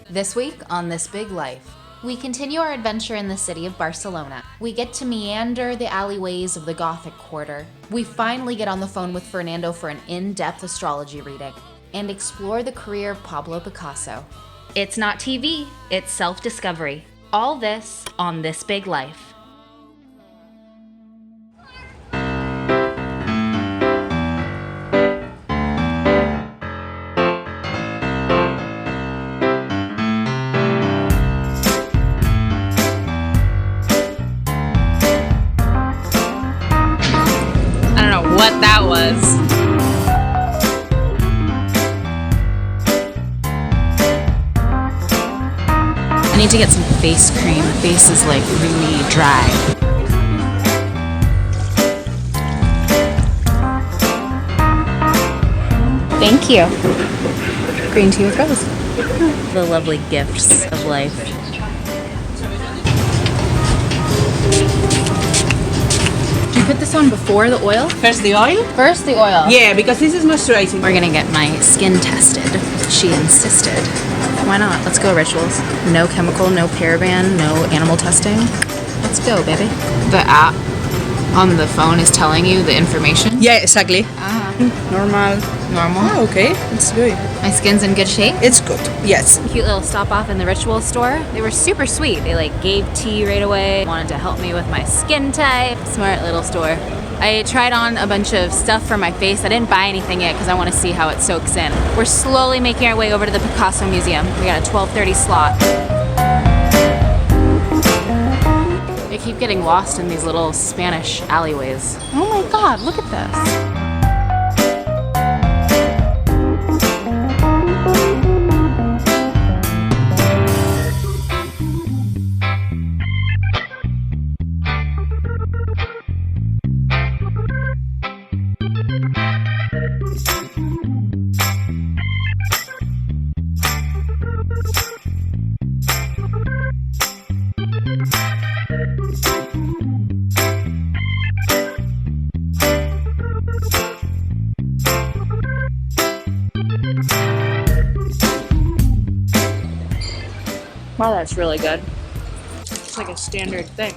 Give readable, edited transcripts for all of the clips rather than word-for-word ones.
This week on This Big Life, we continue our adventure in the city of Barcelona. We get to meander the alleyways of the Gothic Quarter. We finally get on the phone with Fernando for an in-depth astrology reading and explore the career of Pablo Picasso. It's not TV, it's self-discovery. All this on This Big Life. What that was. I need to get some face cream. My face is like really dry. Thank you. Green tea with rose. The lovely gifts of life. You put this on before the oil? First the oil? First the oil. Yeah, because this is moisturizing. We're gonna get my skin tested. She insisted. Why not? Let's go, Rituals. No chemical, no paraben, no animal testing. Let's go, baby. The app on the phone is telling you the information? Yeah, exactly. Normal. Normal? Oh, okay. It's good. My skin's in good shape? It's good. Yes. Cute little stop off in the Rituals store. They were super sweet. They gave tea right away. Wanted to help me with my skin type. Smart little store. I tried on a bunch of stuff for my face. I didn't buy anything yet because I want to see how it soaks in. We're slowly making our way over to the Picasso Museum. We got a 12:30 slot. I keep getting lost in these little Spanish alleyways. Oh my God, look at this. Wow, that's really good. It's like a standard thing.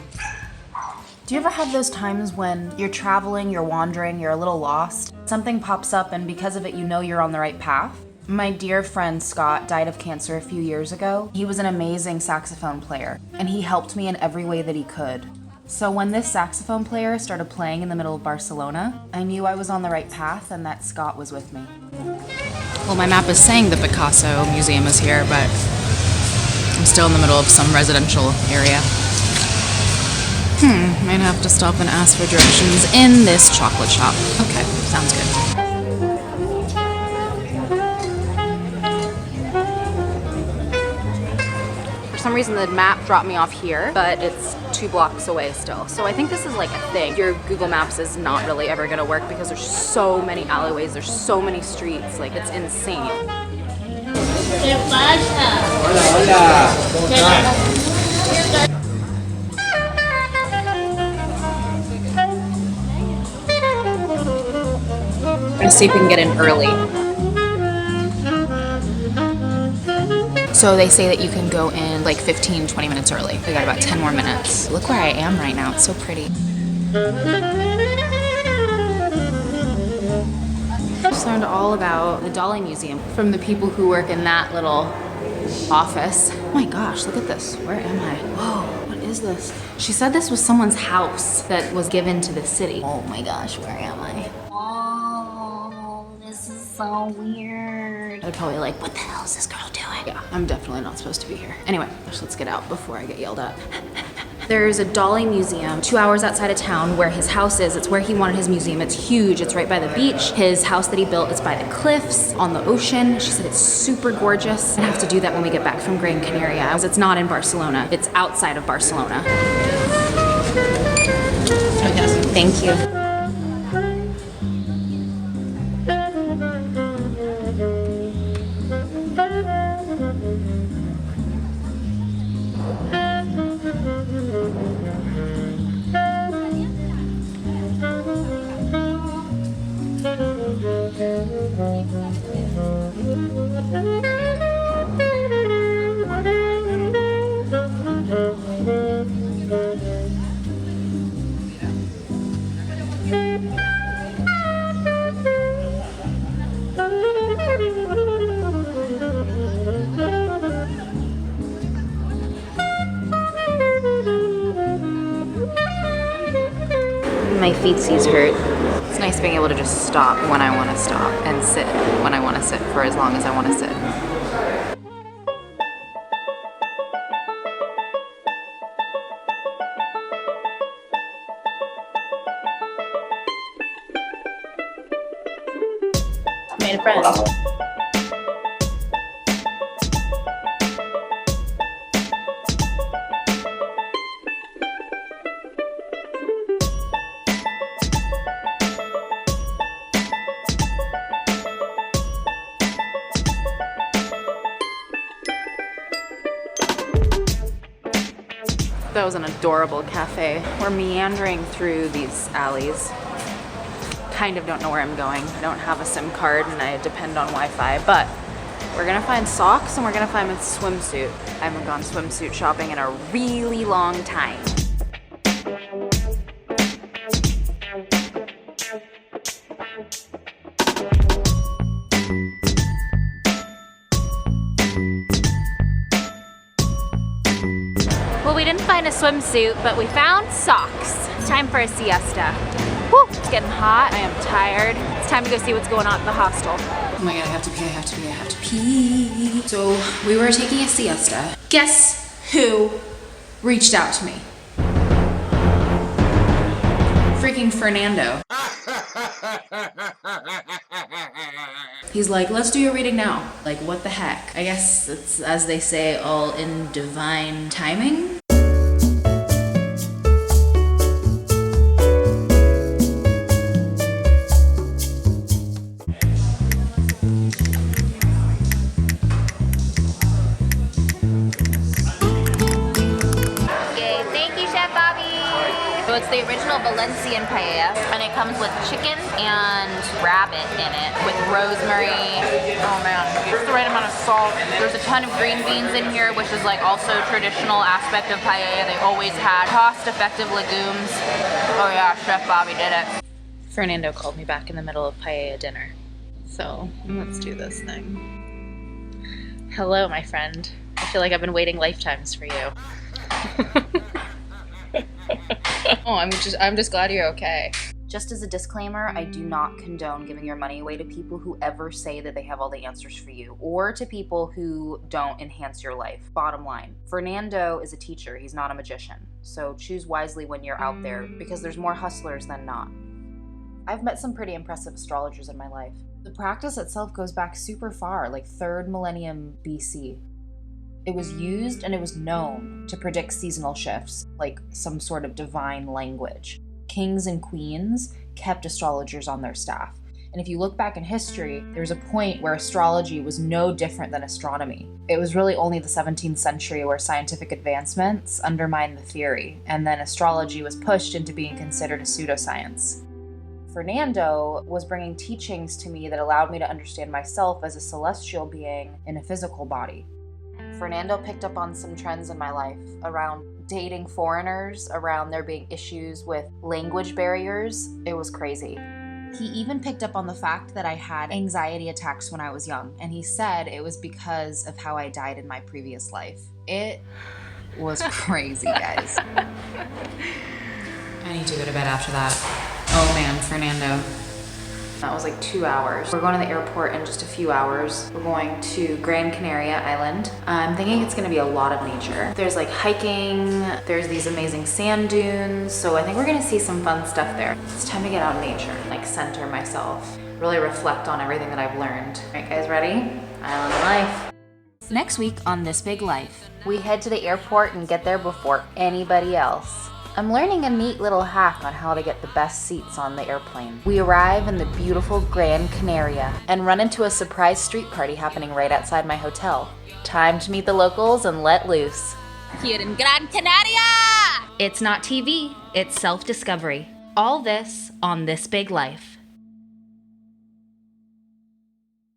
Do you ever have those times when you're traveling, you're wandering, you're a little lost? Something pops up and because of it you know you're on the right path? My dear friend Scott died of cancer a few years ago. He was an amazing saxophone player and he helped me in every way that he could. So when this saxophone player started playing in the middle of Barcelona, I knew I was on the right path and that Scott was with me. Well, my map is saying the Picasso Museum is here, but I'm still in the middle of some residential area. Might have to stop and ask for directions in this chocolate shop. Okay, sounds good. For some reason the map dropped me off here, but it's 2 blocks away still. So I think this is like a thing. Your Google Maps is not really ever gonna work because there's so many alleyways, there's so many streets, like it's insane. ¿Qué pasa? Hola. I'm gonna see if we can get in early. So they say that you can go in like 15-20 minutes early. We got about 10 more minutes. Look where I am right now, it's so pretty. I just learned all about the Dolly Museum from the people who work in that little office. Oh my gosh, look at this. Where am I? Whoa, what is this? She said this was someone's house that was given to the city. Oh my gosh, where am I? Oh, this is so weird. I'd probably like, what the hell is this girl doing? Yeah, I'm definitely not supposed to be here. Anyway, let's get out before I get yelled at. There's a Dolly Museum 2 hours outside of town where his house is. It's where he wanted his museum. It's huge. It's right by the beach. His house that he built is by the cliffs on the ocean. She said it's super gorgeous. I have to do that when we get back from Gran Canaria. It's not in Barcelona. It's outside of Barcelona. Thank you. My feetsies hurt. It's nice being able to just stop when I want to stop and sit when I want to sit for as long as I want to sit. Made a friend. That was an adorable cafe. We're meandering through these alleys. Kind of don't know where I'm going. I don't have a SIM card and I depend on Wi-Fi, but we're gonna find socks and we're gonna find a swimsuit. I haven't gone swimsuit shopping in a really long time. Well, we didn't find a swimsuit, but we found socks. It's time for a siesta. Woo, it's getting hot. I am tired. It's time to go see what's going on at the hostel. Oh my God, I have to pee, I have to pee, I have to pee. So we were taking a siesta. Guess who reached out to me? Freaking Fernando. He's like, let's do your reading now. Like, what the heck? I guess it's, as they say, all in divine timing. So it's the original Valencian paella, and it comes with chicken and rabbit in it, with rosemary. Oh man, just the right amount of salt. There's a ton of green beans in here, which is like also traditional aspect of paella. They always had cost-effective legumes. Oh yeah, Chef Bobby did it. Fernando called me back in the middle of paella dinner. So let's do this thing. Hello, my friend. I feel like I've been waiting lifetimes for you. Oh, I'm just glad you're okay. Just as a disclaimer, I do not condone giving your money away to people who ever say that they have all the answers for you, or to people who don't enhance your life. Bottom line, Fernando is a teacher, he's not a magician. So choose wisely when you're out there, because there's more hustlers than not. I've met some pretty impressive astrologers in my life. The practice itself goes back super far, like 3rd millennium BC. It was used and it was known to predict seasonal shifts, like some sort of divine language. Kings and queens kept astrologers on their staff. And if you look back in history, there's a point where astrology was no different than astronomy. It was really only the 17th century where scientific advancements undermined the theory, and then astrology was pushed into being considered a pseudoscience. Fernando was bringing teachings to me that allowed me to understand myself as a celestial being in a physical body. Fernando picked up on some trends in my life around dating foreigners, around there being issues with language barriers. It was crazy. He even picked up on the fact that I had anxiety attacks when I was young, and he said it was because of how I died in my previous life. It was crazy, guys. I need to go to bed after that. Oh man, Fernando. That was like 2 hours. We're going to the airport in just a few hours. We're going to Gran Canaria Island. I'm thinking it's gonna be a lot of nature. There's like hiking, there's these amazing sand dunes, so I think we're gonna see some fun stuff there. It's time to get out in nature, like center myself, really reflect on everything that I've learned. All right, guys, ready? Island life. Next week on This Big Life, we head to the airport and get there before anybody else. I'm learning a neat little hack on how to get the best seats on the airplane. We arrive in the beautiful Gran Canaria and run into a surprise street party happening right outside my hotel. Time to meet the locals and let loose. Here in Gran Canaria! It's not TV, it's self-discovery. All this on This Big Life.